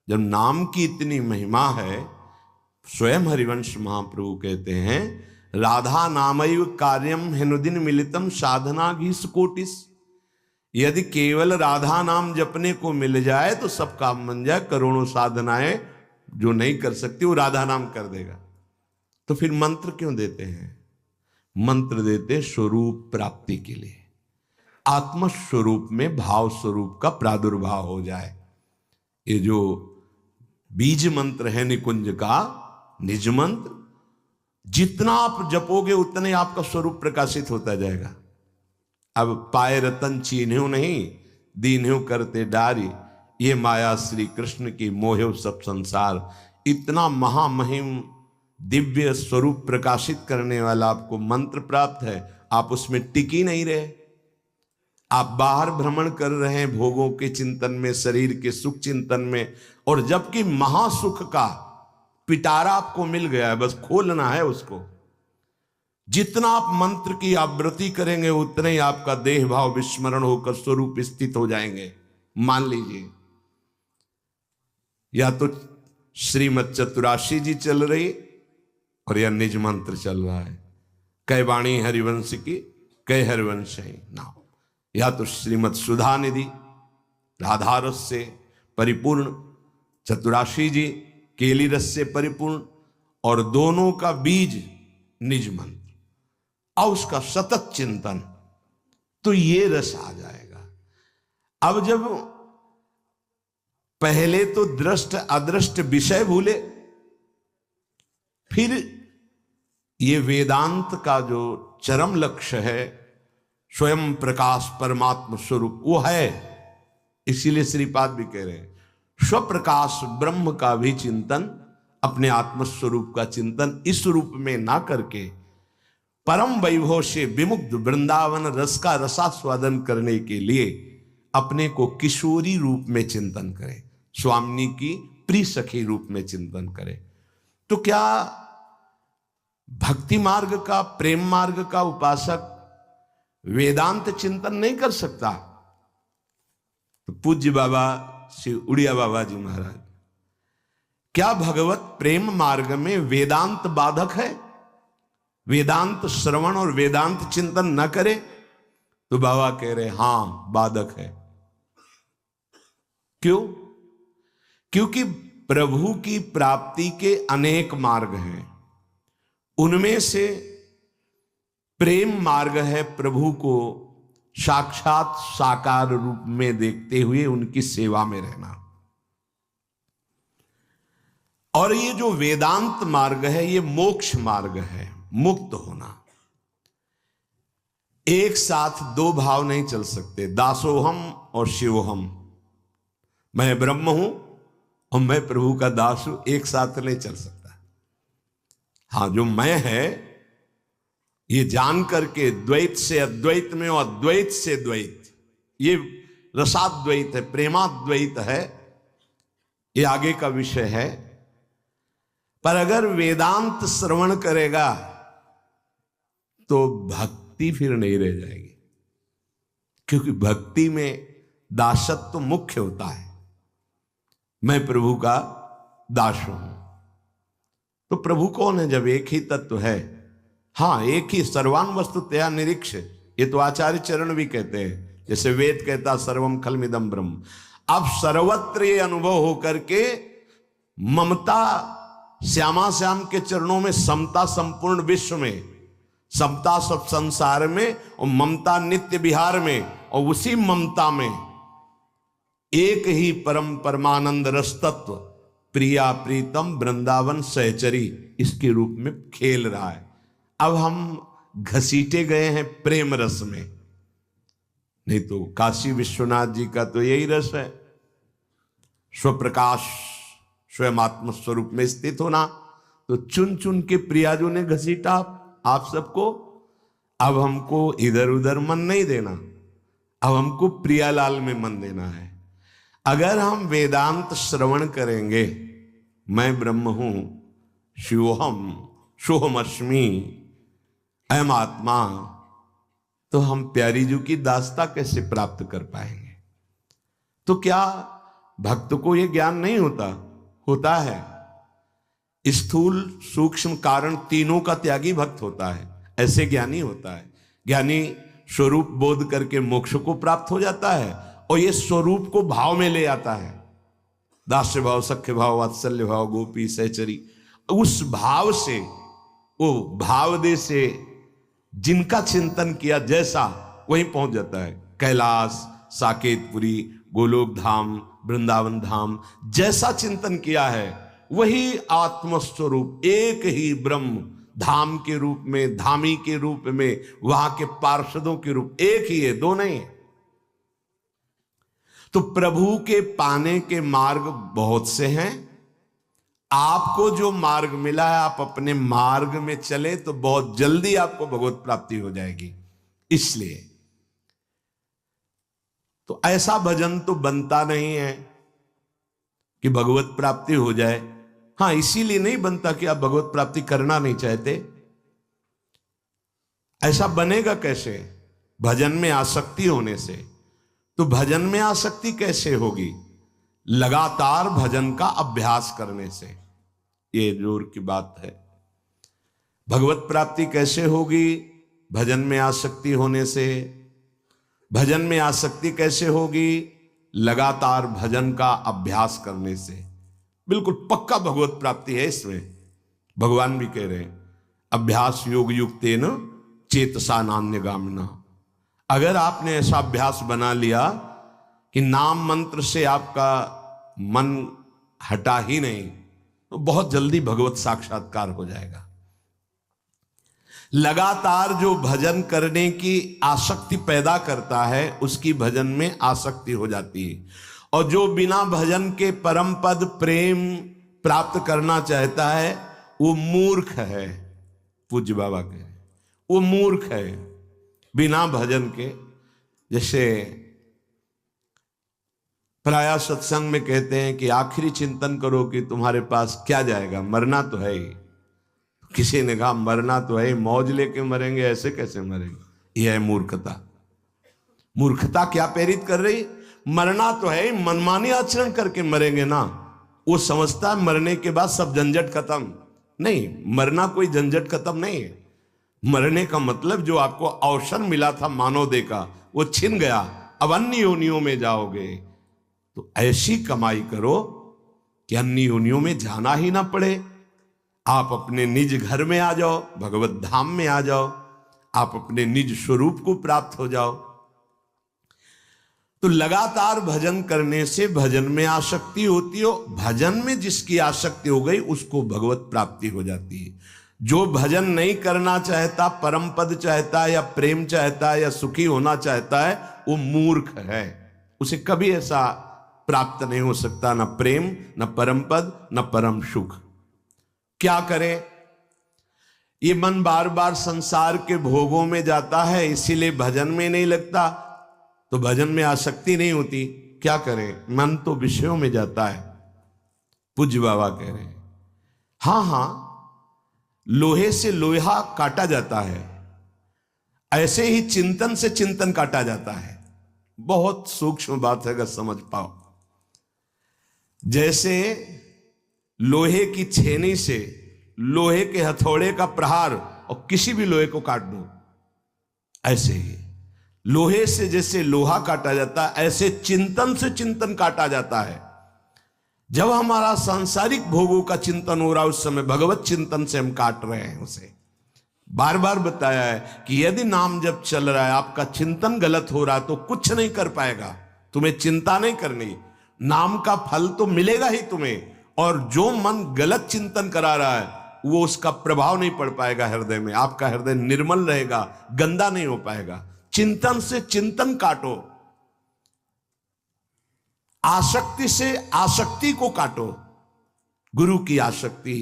जब नाम की इतनी महिमा है, स्वयं हरिवंश महाप्रभु कहते हैं, राधा नामैव कार्यम हेनुदिन मिलितम साधना घीस कोटिस। यदि केवल राधा नाम जपने को मिल जाए तो सब काम बन जाए, करोड़ों साधनाएं जो नहीं कर सकती वो राधा नाम कर देगा। तो फिर मंत्र क्यों देते हैं? मंत्र देते स्वरूप प्राप्ति के लिए, आत्म स्वरूप में भाव स्वरूप का प्रादुर्भाव हो जाए। ये जो बीज मंत्र है निकुंज का, निज मंत्र, जितना आप जपोगे उतने आपका स्वरूप प्रकाशित होता जाएगा। अब पाए रतन चीन्ह्यो नहीं, दीन्ह्यो करते डारी, ये माया श्री कृष्ण की मोहे सब संसार। इतना महामहिम दिव्य स्वरूप प्रकाशित करने वाला आपको मंत्र प्राप्त है, आप उसमें टिक ही नहीं रहे। आप बाहर भ्रमण कर रहे हैं भोगों के चिंतन में, शरीर के सुख चिंतन में, और जबकि महासुख का पिटारा आपको मिल गया है, बस खोलना है उसको। जितना आप मंत्र की आवृत्ति करेंगे उतने ही आपका देह भाव विस्मरण होकर स्वरूप स्थित हो जाएंगे। मान लीजिए या तो श्रीमद चतुराशी जी चल रही और या निज मंत्र चल रहा है, कै वाणी हरिवंश की कै हरिवंश है नाम, या तो श्रीमद सुधा निधि राधा रस से परिपूर्ण, चतुराशी जी केली रस से परिपूर्ण, और दोनों का बीज निज मंत्र और उसका सतत चिंतन, तो ये रस आ जाएगा। अब जब पहले तो दृष्ट अदृष्ट विषय भूले, फिर ये वेदांत का जो चरम लक्ष्य है स्वयं प्रकाश परमात्म स्वरूप वो है। इसीलिए श्रीपाद भी कह रहे हैं स्वप्रकाश ब्रह्म का भी चिंतन, अपने आत्मस्वरूप का चिंतन इस रूप में ना करके परम वैभव से विमुक्त वृंदावन रस का रसास्वादन करने के लिए अपने को किशोरी रूप में चिंतन करें, स्वामिनी की प्रिय सखी रूप में चिंतन करें। तो क्या भक्ति मार्ग का, प्रेम मार्ग का उपासक वेदांत चिंतन नहीं कर सकता? तो पूज्य बाबा श्री उड़िया बाबा जी महाराज, क्या भगवत प्रेम मार्ग में वेदांत बाधक है? वेदांत श्रवण और वेदांत चिंतन न करे? तो बाबा कह रहे हां बाधक है। क्यों? क्योंकि प्रभु की प्राप्ति के अनेक मार्ग हैं, उनमें से प्रेम मार्ग है प्रभु को साक्षात साकार रूप में देखते हुए उनकी सेवा में रहना। और ये जो वेदांत मार्ग है ये मोक्ष मार्ग है, मुक्त होना। एक साथ दो भाव नहीं चल सकते, दासोहम और शिवोहम। मैं ब्रह्म हूं और मैं प्रभु का दास हूं, एक साथ नहीं चल सकता। हां, जो मैं है ये जान करके द्वैत से अद्वैत में और अद्वैत से द्वैत, ये रसाद्वैत है, प्रेमाद्वैत है, ये आगे का विषय है। पर अगर वेदांत श्रवण करेगा तो भक्ति फिर नहीं रह जाएगी, क्योंकि भक्ति में दासत्व मुख्य होता है। मैं प्रभु का दास हूं। तो प्रभु कौन है? जब एक ही तत्व है, हां एक ही, सर्वान वस्तुतया निरीक्ष, ये तो आचार्य चरण भी कहते हैं, जैसे वेद कहता सर्वम खलमिदम ब्रह्म। अब सर्वत्र ये अनुभव होकर के ममता श्यामा श्याम के चरणों में, समता संपूर्ण विश्व में, समता सब संसार में और ममता नित्य विहार में, और उसी ममता में एक ही परम परमानंद रस तत्व प्रिया प्रीतम वृंदावन सहचरी, इसके रूप में खेल रहा है। अब हम घसीटे गए हैं प्रेम रस में, नहीं तो काशी विश्वनाथ जी का तो यही रस है, स्वप्रकाश स्वयं आत्म स्वरूप में स्थित होना। तो चुन चुन के प्रियाजों ने घसीटा आप सबको। अब हमको इधर उधर मन नहीं देना, अब हमको प्रियालाल में मन देना है। अगर हम वेदांत श्रवण करेंगे, मैं ब्रह्म हूं, शिवोहम सोहमअस्मि, अयम आत्मा, तो हम प्यारी जी की दास्ता कैसे प्राप्त कर पाएंगे? तो क्या भक्त को यह ज्ञान नहीं होता, होता है। स्थूल सूक्ष्म कारण तीनों का त्यागी भक्त होता है, ऐसे ज्ञानी होता है। ज्ञानी स्वरूप बोध करके मोक्ष को प्राप्त हो जाता है और ये स्वरूप को भाव में ले आता है। दास्य भाव, सख्य भाव, वात्सल्य भाव, गोपी सहचरी, उस भाव से, वो भाव दे से जिनका चिंतन किया जैसा वहीं पहुंच जाता है। कैलाश, साकेतपुरी, गोलोक धाम, वृंदावन धाम, जैसा चिंतन किया है वही आत्मस्वरूप, एक ही ब्रह्म, धाम के रूप में, धामी के रूप में, वहां के पार्षदों के रूप, एक ही है, दो नहीं है। तो प्रभु के पाने के मार्ग बहुत से हैं। आपको जो मार्ग मिला है, आप अपने मार्ग में चले तो बहुत जल्दी आपको भगवत प्राप्ति हो जाएगी। इसलिए तो ऐसा भजन तो बनता नहीं है कि भगवत प्राप्ति हो जाए। हां, इसीलिए नहीं बनता कि आप भगवत प्राप्ति करना नहीं चाहते। ऐसा बनेगा कैसे? भजन में आसक्ति होने से। तो भजन में आसक्ति कैसे होगी? लगातार भजन का अभ्यास करने से। ये जोर की बात है। भगवत प्राप्ति कैसे होगी? भजन में आसक्ति होने से। भजन में आसक्ति कैसे होगी? लगातार भजन का अभ्यास करने से। बिल्कुल पक्का भगवत प्राप्ति है इसमें। भगवान भी कह रहे हैं, अभ्यास योग युक्तेन चेतसा नान्यगामिना। अगर आपने ऐसा अभ्यास बना लिया कि नाम मंत्र से आपका मन हटा ही नहीं, तो बहुत जल्दी भगवत साक्षात्कार हो जाएगा। लगातार जो भजन करने की आसक्ति पैदा करता है, उसकी भजन में आसक्ति हो जाती है। और जो बिना भजन के परम पद प्रेम प्राप्त करना चाहता है, वो मूर्ख है। पूज्य बाबा कह रहे, वो मूर्ख है बिना भजन के। जैसे प्रायः सत्संग में कहते हैं कि आखिरी चिंतन करो कि तुम्हारे पास क्या जाएगा, मरना तो है ही। किसी ने कहा मरना तो है, मौज लेके मरेंगे, ऐसे कैसे मरेंगे? यह है मूर्खता। मूर्खता क्या प्रेरित कर रही? मरना तो है, मनमानी आचरण करके मरेंगे ना। वो समझता है मरने के बाद सब झंझट खत्म। नहीं, मरना कोई झंझट खत्म नहीं है। मरने का मतलब जो आपको अवसर मिला था मानव देह का, वो छिन गया, अब अन्य योनियों में जाओगे। तो ऐसी कमाई करो कि अन्य योनियों में जाना ही ना पड़े। आप अपने निज घर में आ जाओ, भगवत धाम में आ जाओ, आप अपने निज स्वरूप को प्राप्त हो जाओ। तो लगातार भजन करने से भजन में आसक्ति होती हो। भजन में जिसकी आसक्ति हो गई उसको भगवत प्राप्ति हो जाती है। जो भजन नहीं करना चाहता, परम पद चाहता है या प्रेम चाहता है या सुखी होना चाहता है, वो मूर्ख है। उसे कभी ऐसा प्राप्त नहीं हो सकता, न प्रेम, न परम पद, न परम सुख। क्या करे? ये मन बार बार संसार के भोगों में जाता है, इसीलिए भजन में नहीं लगता। तो भजन में आसक्ति नहीं होती। क्या करें? मन तो विषयों में जाता है। पूज्य बाबा कह रहे हैं, हां हां, लोहे से लोहा काटा जाता है, ऐसे ही चिंतन से चिंतन काटा जाता है। बहुत सूक्ष्म बात है, अगर समझ पाओ। जैसे लोहे की छेनी से लोहे के हथौड़े का प्रहार और किसी भी लोहे को काट दो, ऐसे ही लोहे से जैसे लोहा काटा जाता है, ऐसे चिंतन से चिंतन काटा जाता है। जब हमारा सांसारिक भोगों का चिंतन हो रहा है, उस समय भगवत चिंतन से हम काट रहे हैं उसे। बार बार बताया है कि यदि नाम जब चल रहा है, आपका चिंतन गलत हो रहा है, तो कुछ नहीं कर पाएगा। तुम्हें चिंता नहीं करनी, नाम का फल तो मिलेगा ही तुम्हें। और जो मन गलत चिंतन करा रहा है, वो उसका प्रभाव नहीं पड़ पाएगा हृदय में। आपका हृदय निर्मल रहेगा, गंदा नहीं हो पाएगा। चिंतन से चिंतन काटो, आसक्ति से आसक्ति को काटो। गुरु की आसक्ति,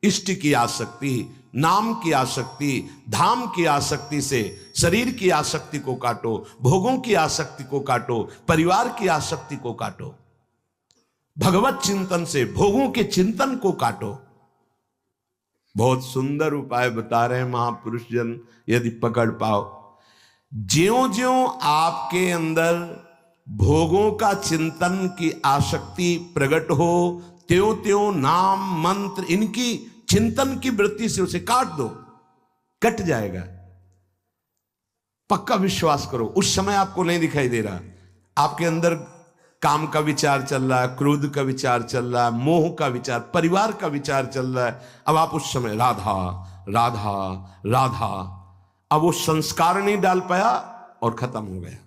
इष्ट की आसक्ति, नाम की आसक्ति, धाम की आसक्ति से शरीर की आसक्ति को काटो, भोगों की आसक्ति को काटो, परिवार की आसक्ति को काटो। भगवत चिंतन से भोगों के चिंतन को काटो। बहुत सुंदर उपाय बता रहे हैं महापुरुष जन, यदि पकड़ पाओ। ज्यों ज्यों आपके अंदर भोगों का चिंतन की आसक्ति प्रकट हो, त्यों त्यों नाम मंत्र इनकी चिंतन की वृत्ति से उसे काट दो, कट जाएगा। पक्का विश्वास करो। उस समय आपको नहीं दिखाई दे रहा, आपके अंदर काम का विचार चल रहा है, क्रोध का विचार चल रहा है, मोह का विचार, परिवार का विचार चल रहा है। अब आप उस समय राधा राधा राधा, अब वो संस्कार नहीं डाल पाया और खत्म हो गया।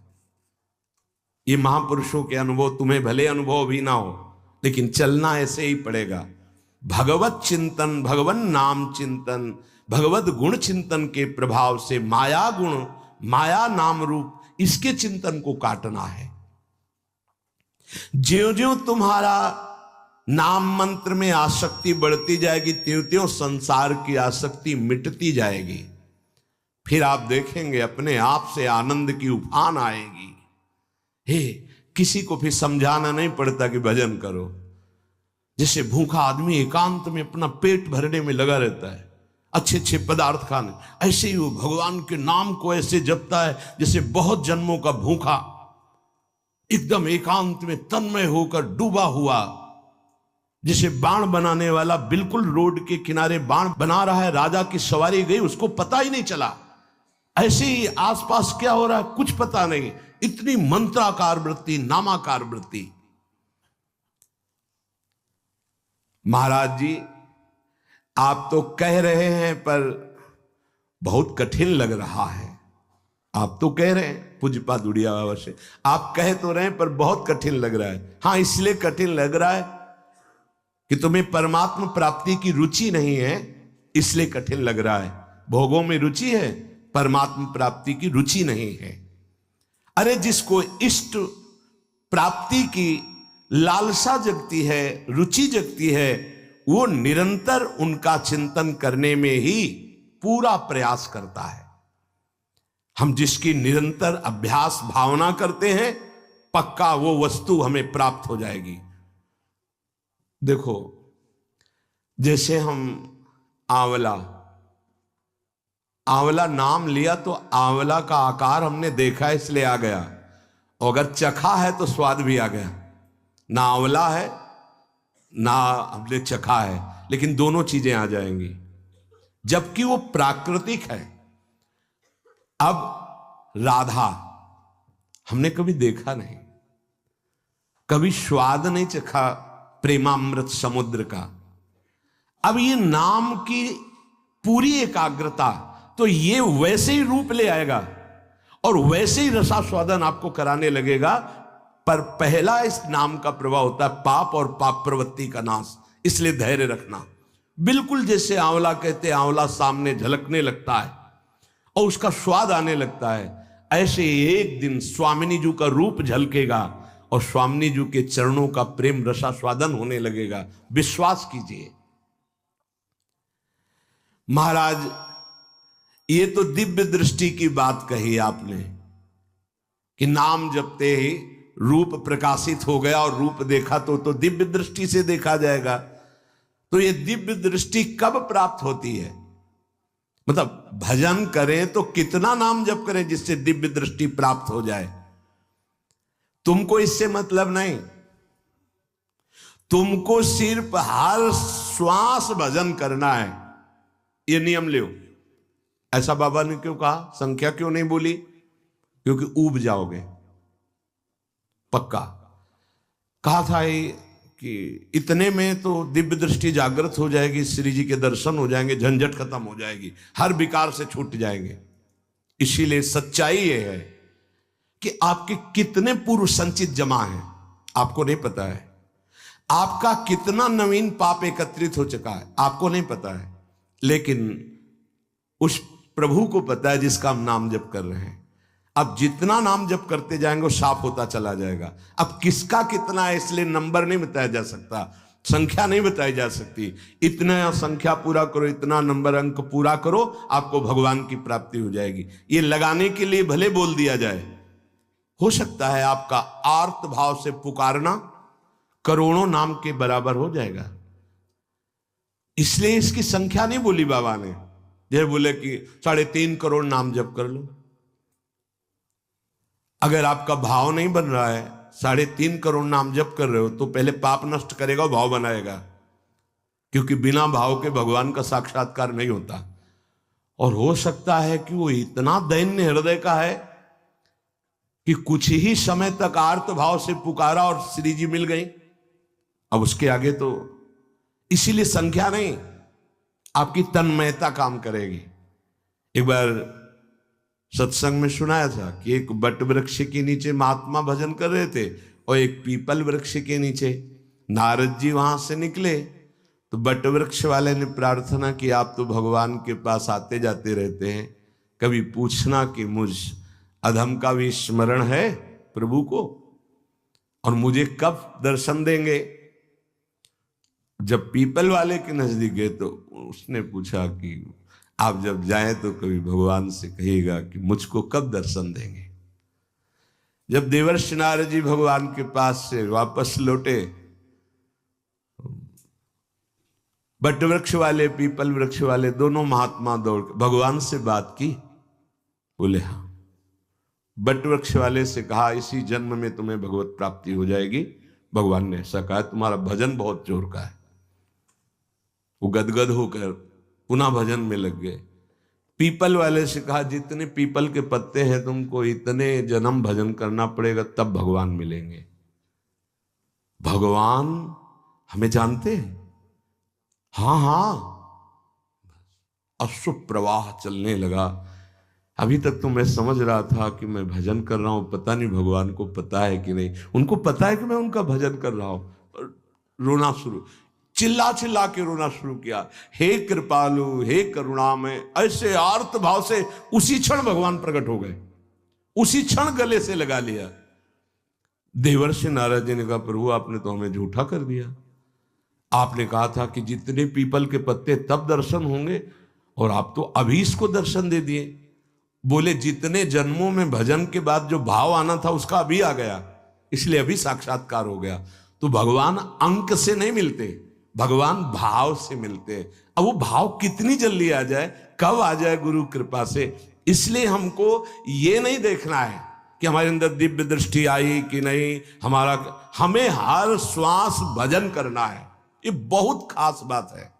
ये महापुरुषों के अनुभव तुम्हें भले अनुभव भी ना हो, लेकिन चलना ऐसे ही पड़ेगा। भगवत चिंतन, भगवन नाम चिंतन, भगवत गुण चिंतन के प्रभाव से माया गुण, माया नाम रूप, इसके चिंतन को काटना है। ज्यों ज्यों तुम्हारा नाम मंत्र में आसक्ति बढ़ती जाएगी, त्यों त्यों संसार की आसक्ति मिटती जाएगी। फिर आप देखेंगे अपने आप से आनंद की उफान आएगी। हे, किसी को फिर समझाना नहीं पड़ता कि भजन करो। जैसे भूखा आदमी एकांत में अपना पेट भरने में लगा रहता है, अच्छे अच्छे पदार्थ खाने, ऐसे ही वो भगवान के नाम को ऐसे जपता है जैसे बहुत जन्मों का भूखा, एकदम एकांत में तन्मय होकर डूबा हुआ। जैसे बाण बनाने वाला बिल्कुल रोड के किनारे बाण बना रहा है, राजा की सवारी गई, उसको पता ही नहीं चला। ऐसे ही आसपास क्या हो रहा है कुछ पता नहीं, इतनी मंत्राकार वृत्ति, नामाकार वृत्ति। महाराज जी, आप तो कह रहे हैं पर बहुत कठिन लग रहा है। आप तो कह रहे हैं पूज्यपाद उड़िया बाबा से, आप कह तो रहे हैं पर बहुत कठिन लग रहा है। हाँ, इसलिए कठिन लग रहा है कि तुम्हें परमात्मा प्राप्ति की रुचि नहीं है, इसलिए कठिन लग रहा है। भोगों में रुचि है, परमात्मा प्राप्ति की रुचि नहीं है। अरे जिसको इष्ट प्राप्ति की लालसा जगती है, रुचि जगती है, वो निरंतर उनका चिंतन करने में ही पूरा प्रयास करता है। हम जिसकी निरंतर अभ्यास भावना करते हैं, पक्का वो वस्तु हमें प्राप्त हो जाएगी। देखो, जैसे हम आंवला नाम लिया तो आंवला का आकार हमने देखा इसलिए आ गया, और अगर चखा है तो स्वाद भी आ गया। ना आंवला है ना हमने चखा है, लेकिन दोनों चीजें आ जाएंगी, जबकि वो प्राकृतिक है। अब राधा हमने कभी देखा नहीं, कभी स्वाद नहीं चखा प्रेमामृत समुद्र का। अब ये नाम की पूरी एकाग्रता, तो ये वैसे ही रूप ले आएगा और वैसे ही रसास्वादन आपको कराने लगेगा। पर पहला इस नाम का प्रभाव होता है पाप और पाप प्रवृत्ति का नाश, इसलिए धैर्य रखना। बिल्कुल जैसे आंवला कहते हैं, आंवला सामने झलकने लगता है और उसका स्वाद आने लगता है, ऐसे एक दिन स्वामिनी जी का रूप झलकेगा और स्वामिनी जी के चरणों का प्रेम रसास्वादन होने लगेगा। विश्वास कीजिए। महाराज, ये तो दिव्य दृष्टि की बात कही आपने कि नाम जपते ही रूप प्रकाशित हो गया और रूप देखा तो दिव्य दृष्टि से देखा जाएगा। तो ये दिव्य दृष्टि कब प्राप्त होती है? मतलब भजन करें तो कितना नाम जप करें जिससे दिव्य दृष्टि प्राप्त हो जाए। तुमको इससे मतलब नहीं, तुमको सिर्फ हर श्वास भजन करना है, ये नियम लो। ऐसा बाबा ने क्यों कहा? संख्या क्यों नहीं बोली? क्योंकि ऊब जाओगे। पक्का कहा था कि इतने में तो दिव्य दृष्टि जागृत हो जाएगी, श्री जी के दर्शन हो जाएंगे, झंझट खत्म हो जाएगी, हर विकार से छूट जाएंगे। इसीलिए सच्चाई ये है कि आपके कितने पूर्व संचित जमा हैं आपको नहीं पता है, आपका कितना नवीन पाप एकत्रित हो चुका है आपको नहीं पता है, लेकिन उस प्रभु को पता है जिसका हम नाम जप कर रहे हैं। अब जितना नाम जप करते जाएंगे वो साफ होता चला जाएगा। अब किसका कितना है इसलिए नंबर नहीं बताया जा सकता, संख्या नहीं बताई जा सकती। इतना संख्या पूरा करो, इतना नंबर अंक पूरा करो, आपको भगवान की प्राप्ति हो जाएगी। ये लगाने के लिए भले बोल दिया जाए, हो सकता है आपका आर्त भाव से पुकारना करोड़ों नाम के बराबर हो जाएगा। इसलिए इसकी संख्या नहीं बोली बाबा ने, जैसे बोले कि 3.5 करोड़ नाम जप कर लो। अगर आपका भाव नहीं बन रहा है, 3.5 करोड़ नाम जप कर रहे हो, तो पहले पाप नष्ट करेगा, भाव बनाएगा, क्योंकि बिना भाव के भगवान का साक्षात्कार नहीं होता। और हो सकता है कि वो इतना दैन्य हृदय का है कि कुछ ही समय तक आर्त भाव से पुकारा और श्री जी मिल गई। अब उसके आगे तो इसीलिए संख्या नहीं, आपकी तन्मयता काम करेगी। एक बार सत्संग में सुनाया था कि एक बट वृक्ष के नीचे महात्मा भजन कर रहे थे और एक पीपल वृक्ष के नीचे। नारद जी वहां से निकले तो बट वृक्ष वाले ने प्रार्थना की, आप तो भगवान के पास आते जाते रहते हैं, कभी पूछना कि मुझ अधम का भी स्मरण है प्रभु को, और मुझे कब दर्शन देंगे। जब पीपल वाले के नजदीक गए तो उसने पूछा कि आप जब जाएं तो कभी भगवान से कहिएगा कि मुझको कब दर्शन देंगे। जब देवर्षि नारद जी भगवान के पास से वापस लौटे, बट वृक्ष वाले पीपल वृक्ष वाले दोनों महात्मा दौड़ भगवान से बात की। बोले हाँ। बट वृक्ष वाले से कहा, इसी जन्म में तुम्हें भगवत प्राप्ति हो जाएगी। भगवान ने ऐसा कहा, तुम्हारा भजन बहुत जोर का है। वो गदगद होकर पुनः भजन में लग गए। पीपल वाले से कहा, जितने पीपल के पत्ते हैं तुमको इतने जन्म भजन करना पड़ेगा, तब भगवान मिलेंगे। भगवान हमें जानते हैं, हाँ हाँ। अश्रु प्रवाह चलने लगा। अभी तक तो मैं समझ रहा था कि मैं भजन कर रहा हूं, पता नहीं भगवान को पता है कि नहीं। उनको पता है कि मैं उनका भजन कर रहा हूं। रोना शुरू, चिल्ला चिल्ला के रोना शुरू किया, हे कृपालु, हे करुणामय। ऐसे आर्त भाव से उसी क्षण भगवान प्रकट हो गए, उसी क्षण गले से लगा लिया। देवर्षि नारद जी ने कहा, प्रभु आपने तो हमें झूठा कर दिया। आपने कहा था कि जितने पीपल के पत्ते तब दर्शन होंगे, और आप तो अभी इसको दर्शन दे दिए। बोले, जितने जन्मों में भजन के बाद जो भाव आना था उसका अभी आ गया, इसलिए अभी साक्षात्कार हो गया। तो भगवान अंक से नहीं मिलते, भगवान भाव से मिलते। अब वो भाव कितनी जल्दी आ जाए, कब आ जाए गुरु कृपा से। इसलिए हमको ये नहीं देखना है कि हमारे अंदर दिव्य दृष्टि आई कि नहीं, हमें हर श्वास भजन करना है। ये बहुत खास बात है।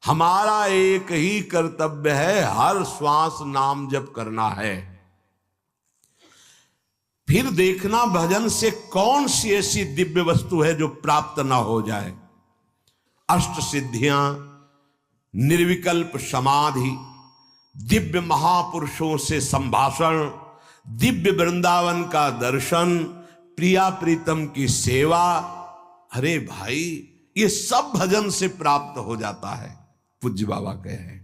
हमारा एक ही कर्तव्य है, हर श्वास नाम जप करना है। फिर देखना भजन से कौन सी ऐसी दिव्य वस्तु है जो प्राप्त ना हो जाए। अष्ट सिद्धियां, निर्विकल्प समाधि, दिव्य महापुरुषों से संभाषण, दिव्य वृंदावन का दर्शन, प्रिया प्रीतम की सेवा। अरे भाई, ये सब भजन से प्राप्त हो जाता है। पूज्य बाबा कहे हैं,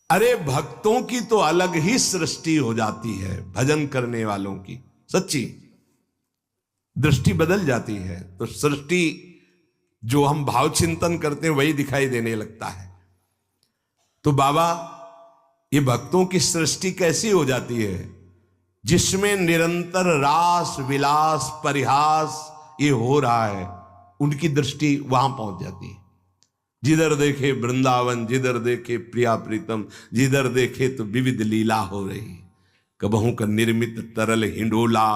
अरे भक्तों की तो अलग ही सृष्टि हो जाती है, भजन करने वालों की सच्ची दृष्टि बदल जाती है। तो सृष्टि जो हम भाव चिंतन करते हैं वही दिखाई देने लगता है। तो बाबा, ये भक्तों की सृष्टि कैसी हो जाती है, जिसमें निरंतर रास विलास परिहास ये हो रहा है, उनकी दृष्टि वहां पहुंच जाती है। जिधर देखे वृंदावन, जिधर देखे प्रिया प्रीतम, जिधर देखे तो विविध लीला हो रही। कबहू का निर्मित तरल हिंडोला,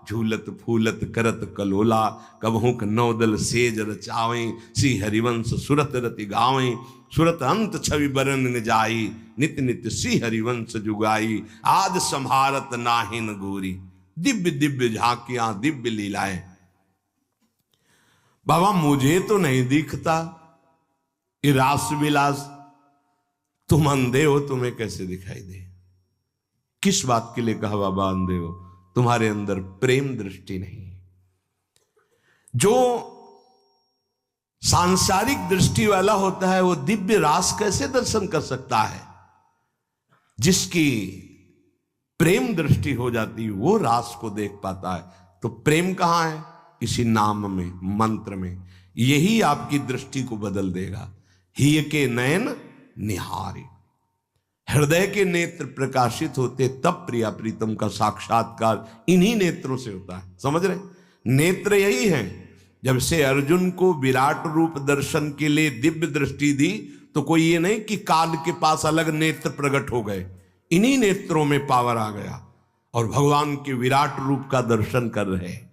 झूलत फूलत करत कलोला। कबहू का नौदल सेज रचावें, श्री हरिवंश सुरत रति गावें। सुरत अंत छवि बरन न जाई, नित नित श्री हरिवंश जुगाई। आज संहारत नाहिन गोरी, दिव्य दिव्य झांकियां दिव्य लीलाएं। बाबा, मुझे तो नहीं दिखता ये रास विलास, तुम अंधे हो, तुम्हें कैसे दिखाई दे। किस बात के लिए कहा बाबा अंधे हो? तुम्हारे अंदर प्रेम दृष्टि नहीं। जो सांसारिक दृष्टि वाला होता है वो दिव्य रास कैसे दर्शन कर सकता है? जिसकी प्रेम दृष्टि हो जाती है वो रास को देख पाता है। तो प्रेम कहां है? इसी नाम में, मंत्र में। यही आपकी दृष्टि को बदल देगा। हिय के नयन निहारे, हृदय के नेत्र प्रकाशित होते तब प्रिया प्रीतम का साक्षात्कार इन्हीं नेत्रों से होता है। समझ रहे? नेत्र यही है। जब से अर्जुन को विराट रूप दर्शन के लिए दिव्य दृष्टि दी तो कोई ये नहीं कि कान के पास अलग नेत्र प्रकट हो गए, इन्हीं नेत्रों में पावर आ गया। और भगवान के विराट रूप का दर्शन कर रहे हैं।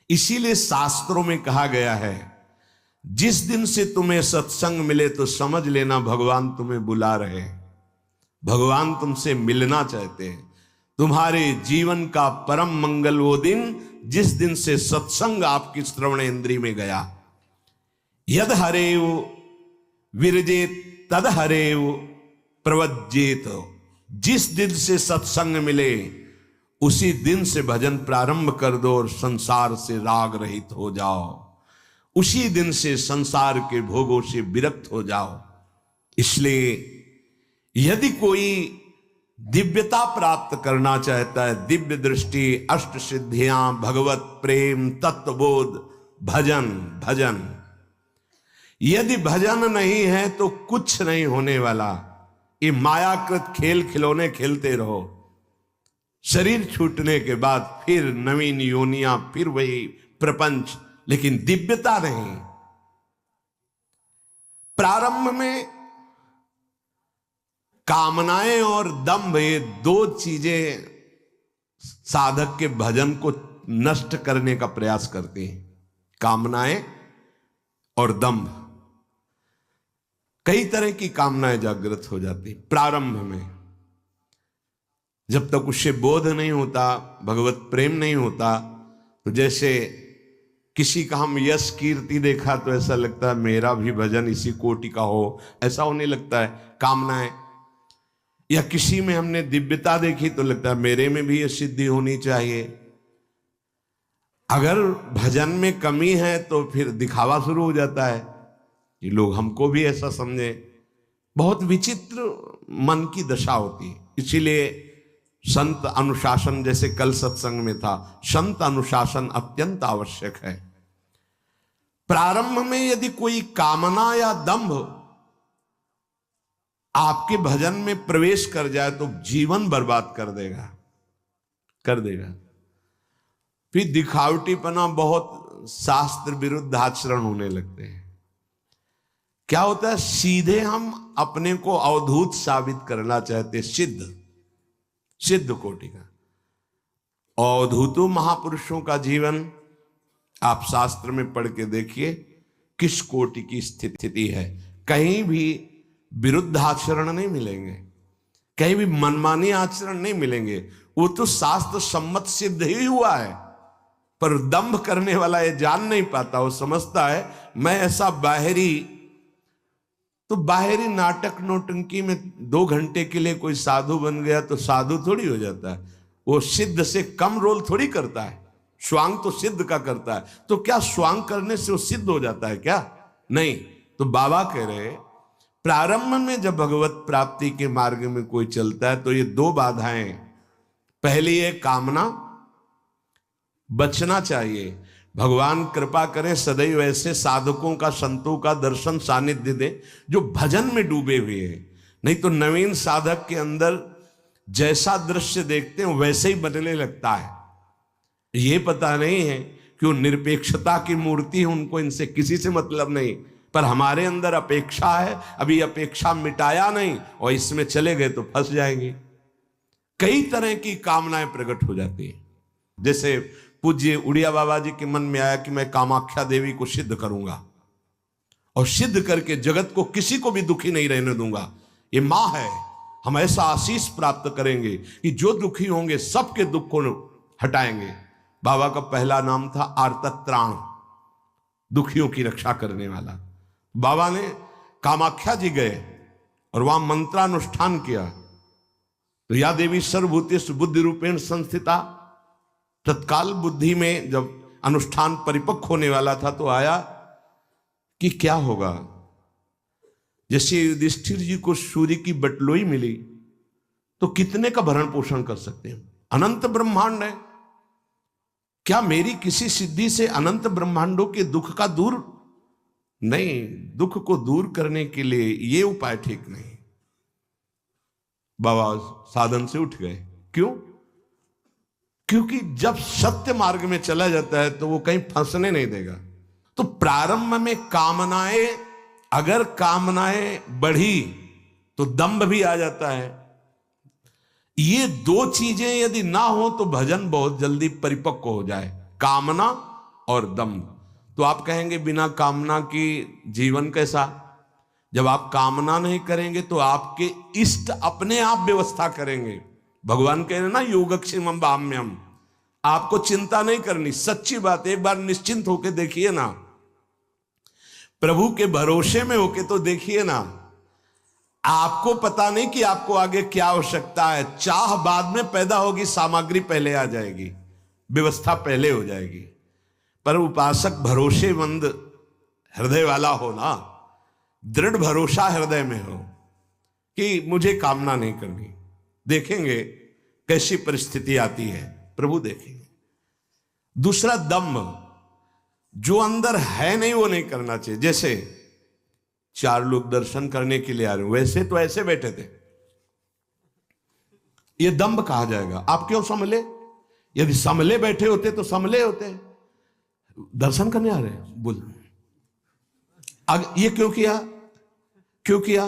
इसीलिए शास्त्रों में कहा गया है, जिस दिन से तुम्हें सत्संग मिले तो समझ लेना भगवान तुम्हें बुला रहे हैं, भगवान तुमसे मिलना चाहते हैं। तुम्हारे जीवन का परम मंगल वो दिन जिस दिन से सत्संग आपकी श्रवण इंद्री में गया। यद हरेव विरजेत तद हरेव प्रवज्जेत, जिस दिन से सत्संग मिले उसी दिन से भजन प्रारंभ कर दो और संसार से राग रहित हो जाओ, उसी दिन से संसार के भोगों से विरक्त हो जाओ। इसलिए यदि कोई दिव्यता प्राप्त करना चाहता है, दिव्य दृष्टि, अष्ट सिद्धियां, भगवत प्रेम, तत्वबोध, भजन भजन, यदि भजन नहीं है तो कुछ नहीं होने वाला। ये मायाकृत खेल खिलौने खेलते रहो, शरीर छूटने के बाद फिर नवीन योनियां, फिर वही प्रपंच, लेकिन दिव्यता नहीं। प्रारंभ में कामनाएं और दंभ, ये दो चीजें साधक के भजन को नष्ट करने का प्रयास करती हैं। कामनाएं और दंभ, कई तरह की कामनाएं जागृत हो जाती प्रारंभ में। जब तक उससे बोध नहीं होता, भगवत प्रेम नहीं होता, तो जैसे किसी का हम यश कीर्ति देखा तो ऐसा लगता है मेरा भी भजन इसी कोटि का हो, ऐसा होने लगता है कामनाएं। या किसी में हमने दिव्यता देखी तो लगता है मेरे में भी ये सिद्धि होनी चाहिए। अगर भजन में कमी है तो फिर दिखावा शुरू हो जाता है कि लोग हमको भी ऐसा समझे। बहुत विचित्र मन की दशा होती है। इसीलिए संत अनुशासन, जैसे कल सत्संग में था, संत अनुशासन अत्यंत आवश्यक है। प्रारंभ में यदि कोई कामना या दंभ आपके भजन में प्रवेश कर जाए तो जीवन बर्बाद कर देगा, कर देगा। फिर दिखावटीपना, बहुत शास्त्र विरुद्ध आचरण होने लगते हैं। क्या होता है, सीधे हम अपने को अवधूत साबित करना चाहते, सिद्ध कोटि का। अवधूतों महापुरुषों का जीवन आप शास्त्र में पढ़ के देखिए किस कोटि की स्थिति है। कहीं भी विरुद्ध आचरण नहीं मिलेंगे, कहीं भी मनमानी आचरण नहीं मिलेंगे। वो तो शास्त्र सम्मत सिद्ध ही हुआ है, पर दंभ करने वाला ये जान नहीं पाता। वो समझता है मैं ऐसा बाहरी, तो बाहरी नाटक नौटंकी में 2 घंटे के लिए कोई साधु बन गया तो साधु थोड़ी हो जाता है। वो सिद्ध से कम रोल थोड़ी करता है, स्वांग तो सिद्ध का करता है। तो क्या स्वांग करने से वो सिद्ध हो जाता है क्या? नहीं। तो बाबा कह रहे प्रारंभ में जब भगवत प्राप्ति के मार्ग में कोई चलता है तो ये 2 बाधाएं। पहली है कामना, बचना चाहिए। भगवान कृपा करें सदैव ऐसे साधकों का, संतों का दर्शन सानिध्य दे जो भजन में डूबे हुए हैं। नहीं तो नवीन साधक के अंदर जैसा दृश्य देखते हैं वैसे ही बदलने लगता है। ये पता नहीं है कि वो निरपेक्षता की मूर्ति है, उनको इनसे किसी से मतलब नहीं, पर हमारे अंदर अपेक्षा है। अभी अपेक्षा मिटाया नहीं और इसमें चले गए तो फंस जाएंगे। कई तरह की कामनाएं प्रकट हो जाती है। जैसे पूज्य उड़िया बाबा जी के मन में आया कि मैं कामाख्या देवी को सिद्ध करूंगा और सिद्ध करके जगत को किसी को भी दुखी नहीं रहने दूंगा। ये मां है, हम ऐसा आशीष प्राप्त करेंगे कि जो दुखी होंगे सबके दुख को हटाएंगे। बाबा का पहला नाम था आर्तत्राण, दुखियों की रक्षा करने वाला। बाबा ने कामाख्या जी गए और वहां मंत्रानुष्ठान किया तो या देवी सर्वभूतेषु बुद्धि रूपेण संस्थिता। तत्काल बुद्धि में जब अनुष्ठान परिपक्व होने वाला था तो आया कि क्या होगा। जैसे युधिष्ठिर जी को सूर्य की बटलोई मिली तो कितने का भरण पोषण कर सकते हैं? अनंत ब्रह्मांड है। क्या मेरी किसी सिद्धि से अनंत ब्रह्मांडों के दुख का दूर नहीं? दुख को दूर करने के लिए ये उपाय ठीक नहीं। बाबा साधन से उठ गए। क्यों? क्योंकि जब सत्य मार्ग में चला जाता है तो वो कहीं फंसने नहीं देगा। तो प्रारंभ में कामनाएं, अगर कामनाएं बढ़ी तो दंभ भी आ जाता है। ये दो चीजें यदि ना हो तो भजन बहुत जल्दी परिपक्व हो जाए, कामना और दम्भ। तो आप कहेंगे बिना कामना की जीवन कैसा? जब आप कामना नहीं करेंगे तो आपके इष्ट अपने आप व्यवस्था करेंगे। भगवान कह रहे ना योगक्षेमम बाम्यम, आपको चिंता नहीं करनी। सच्ची बात, एक बार निश्चिंत होके देखिए ना, प्रभु के भरोसे में होके तो देखिए ना, आपको पता नहीं कि आपको आगे क्या आवश्यकता है। चाह बाद में पैदा होगी, सामग्री पहले आ जाएगी, व्यवस्था पहले हो जाएगी। पर उपासक भरोसेमंद हृदय वाला हो ना, दृढ़ भरोसा हृदय में हो कि मुझे कामना नहीं करनी। देखेंगे कैसी परिस्थिति आती है, प्रभु देखेंगे। दूसरा दम्भ, जो अंदर है नहीं वो नहीं करना चाहिए। जैसे 4 लोग दर्शन करने के लिए आ रहे, वैसे तो ऐसे बैठे थे, ये दम्भ कहा जाएगा। आप क्यों संभले? यदि संभले बैठे होते तो संभले होते। दर्शन करने आ रहे हैं, बोल ये क्यों किया, क्यों किया?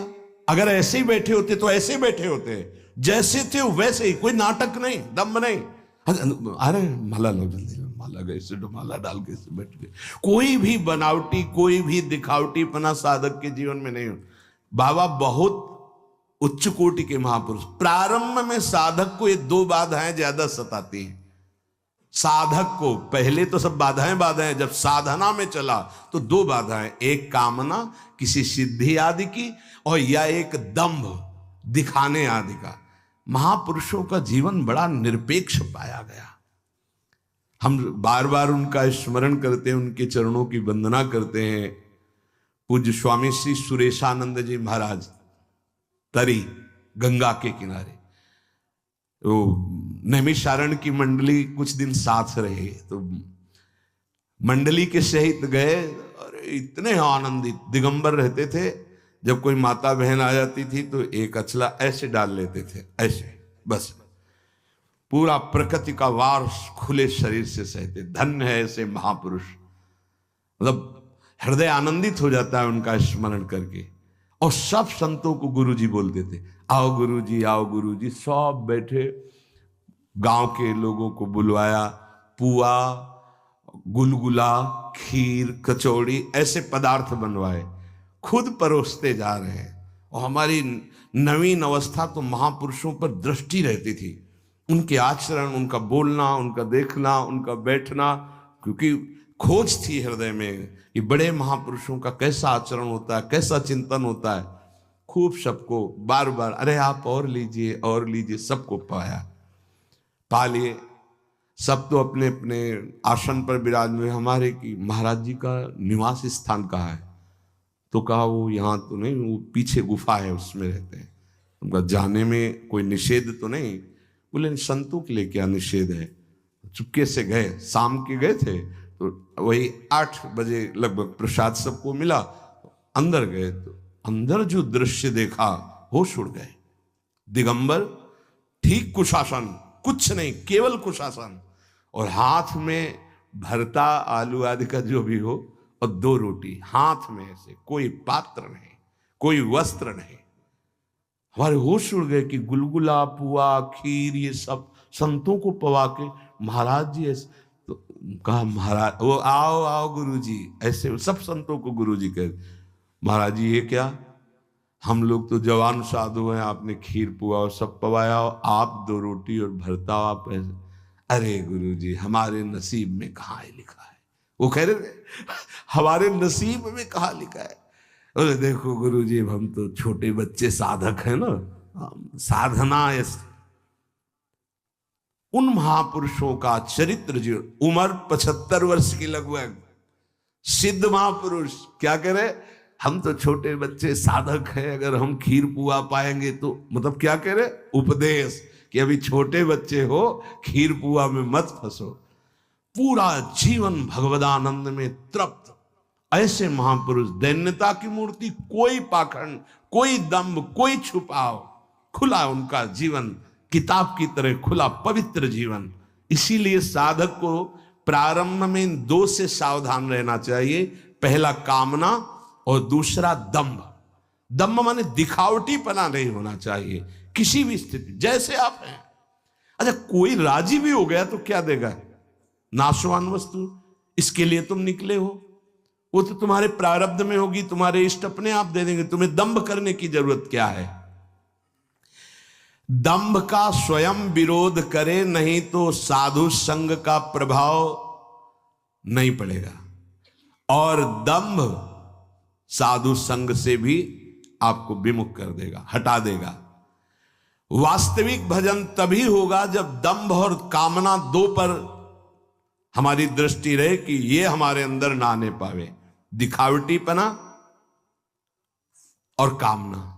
अगर ऐसे ही बैठे होते तो ऐसे ही बैठे होते, जैसे थे वैसे ही, कोई नाटक नहीं, दम्भ नहीं। अरे माला लो जल्दी, माला गए से माला डाल के से बैठ गए। कोई भी बनावटी, कोई भी दिखावटी पना साधक के जीवन में नहीं हो। बाबा बहुत उच्च कोटि के महापुरुष। प्रारंभ में साधक को ये 2 बाधाएं ज्यादा सताती हैं। साधक को पहले तो सब बाधाएं बाधाएं, जब साधना में चला तो 2 बाधाएं, एक कामना किसी सिद्धि आदि की, और या एक दंभ दिखाने आदि का। महापुरुषों का जीवन बड़ा निरपेक्ष पाया गया। हम बार बार उनका स्मरण करते हैं, उनके चरणों की वंदना करते हैं। पूज्य स्वामी श्री सुरेशानंद जी महाराज तरी गंगा के किनारे, वो नैमिषारण की मंडली कुछ दिन साथ रहे, तो मंडली के सहित गए और इतने आनंदित, दिगंबर रहते थे। जब कोई माता बहन आ जाती थी तो एक अचला ऐसे डाल लेते थे, ऐसे बस, पूरा प्रकृति का वार खुले शरीर से सहते। धन्य है ऐसे महापुरुष, मतलब हृदय आनंदित हो जाता है उनका स्मरण करके। और सब संतों को गुरुजी बोलते थे, आओ गुरुजी, आओ गुरुजी। सब बैठे, गांव के लोगों को बुलवाया, पुआ, गुलगुला, खीर, कचौड़ी ऐसे पदार्थ बनवाए, खुद परोसते जा रहे हैं। और हमारी नवीन अवस्था तो महापुरुषों पर दृष्टि रहती थी, उनके आचरण, उनका बोलना, उनका देखना, उनका बैठना, क्योंकि खोज थी हृदय में कि बड़े महापुरुषों का कैसा आचरण होता है, कैसा चिंतन होता है। खूब सबको बार बार, अरे आप और लीजिए और लीजिए, सबको पाया, पा लिए। सब तो अपने अपने आसन पर विराजमान। हमारे की महाराज जी का निवास स्थान कहाँ है? तो कहा वो यहाँ तो नहीं, वो पीछे गुफा है उसमें रहते हैं। उनका जाने में कोई निषेध तो नहीं। बोले संतों के लिए क्या निषेध है? चुपके से गए, शाम के गए थे, तो वही 8 बजे लगभग प्रसाद सबको मिला। अंदर गए तो अंदर जो दृश्य देखा, होश उड़ गए। दिगंबर, ठीक कुशासन, कुछ नहीं, केवल कुशासन, और हाथ में भरता आलू आदि का जो भी हो, और 2 रोटी हाथ में से, कोई पात्र नहीं, कोई वस्त्र नहीं। हमारे होश उड़ गए कि गुलगुला, पुआ, खीर ये सब संतों को पवा के महाराज जी ऐसे। तो कहा महाराज, वो आओ आओ गुरुजी, ऐसे सब संतों को गुरुजी कह। महाराज जी ये क्या, हम लोग तो जवान साधु हैं, आपने खीर पुआ और सब पवाया, आप 2 रोटी और भरता आप ऐसे। अरे गुरुजी हमारे नसीब में कहाँ है लिखा है? वो कह रहे थे हमारे नसीब में कहाँ लिखा है? बोले देखो गुरुजी, हम तो छोटे बच्चे साधक हैं ना, साधना ऐसे। उन महापुरुषों का चरित्र जो उम्र 75 वर्ष की लगभग, सिद्ध महापुरुष क्या कह रहे, हम तो छोटे बच्चे साधक हैं, अगर हम खीर पुआ पाएंगे तो, मतलब क्या कह रहे, उपदेश कि अभी छोटे बच्चे हो, खीर पुआ में मत फंसो। पूरा जीवन भगवदानंद में तृप्त ऐसे महापुरुष, दैन्यता की मूर्ति, कोई पाखंड, कोई दंभ, कोई छुपाव, खुला उनका जीवन, किताब की तरह खुला पवित्र जीवन। इसीलिए साधक को प्रारंभ में 2 से सावधान रहना चाहिए। पहला कामना और दूसरा दंभ। दंभ माने दिखावटीपना नहीं होना चाहिए। किसी भी स्थिति जैसे आप हैं। अच्छा, कोई राजी भी हो गया तो क्या देगा? नाशवान वस्तु। इसके लिए तुम निकले हो, वो तो तुम्हारे प्रारब्ध में होगी, तुम्हारे इष्ट अपने आप दे देंगे। तुम्हें दंभ करने की जरूरत क्या है? दंभ का स्वयं विरोध करे, नहीं तो साधु संग का प्रभाव नहीं पड़ेगा। और दंभ साधु संग से भी आपको विमुख कर देगा, हटा देगा। वास्तविक भजन तभी होगा जब दंभ और कामना दो पर हमारी दृष्टि रहे कि ये हमारे अंदर ना आने पावे। दिखावटीपना और कामना,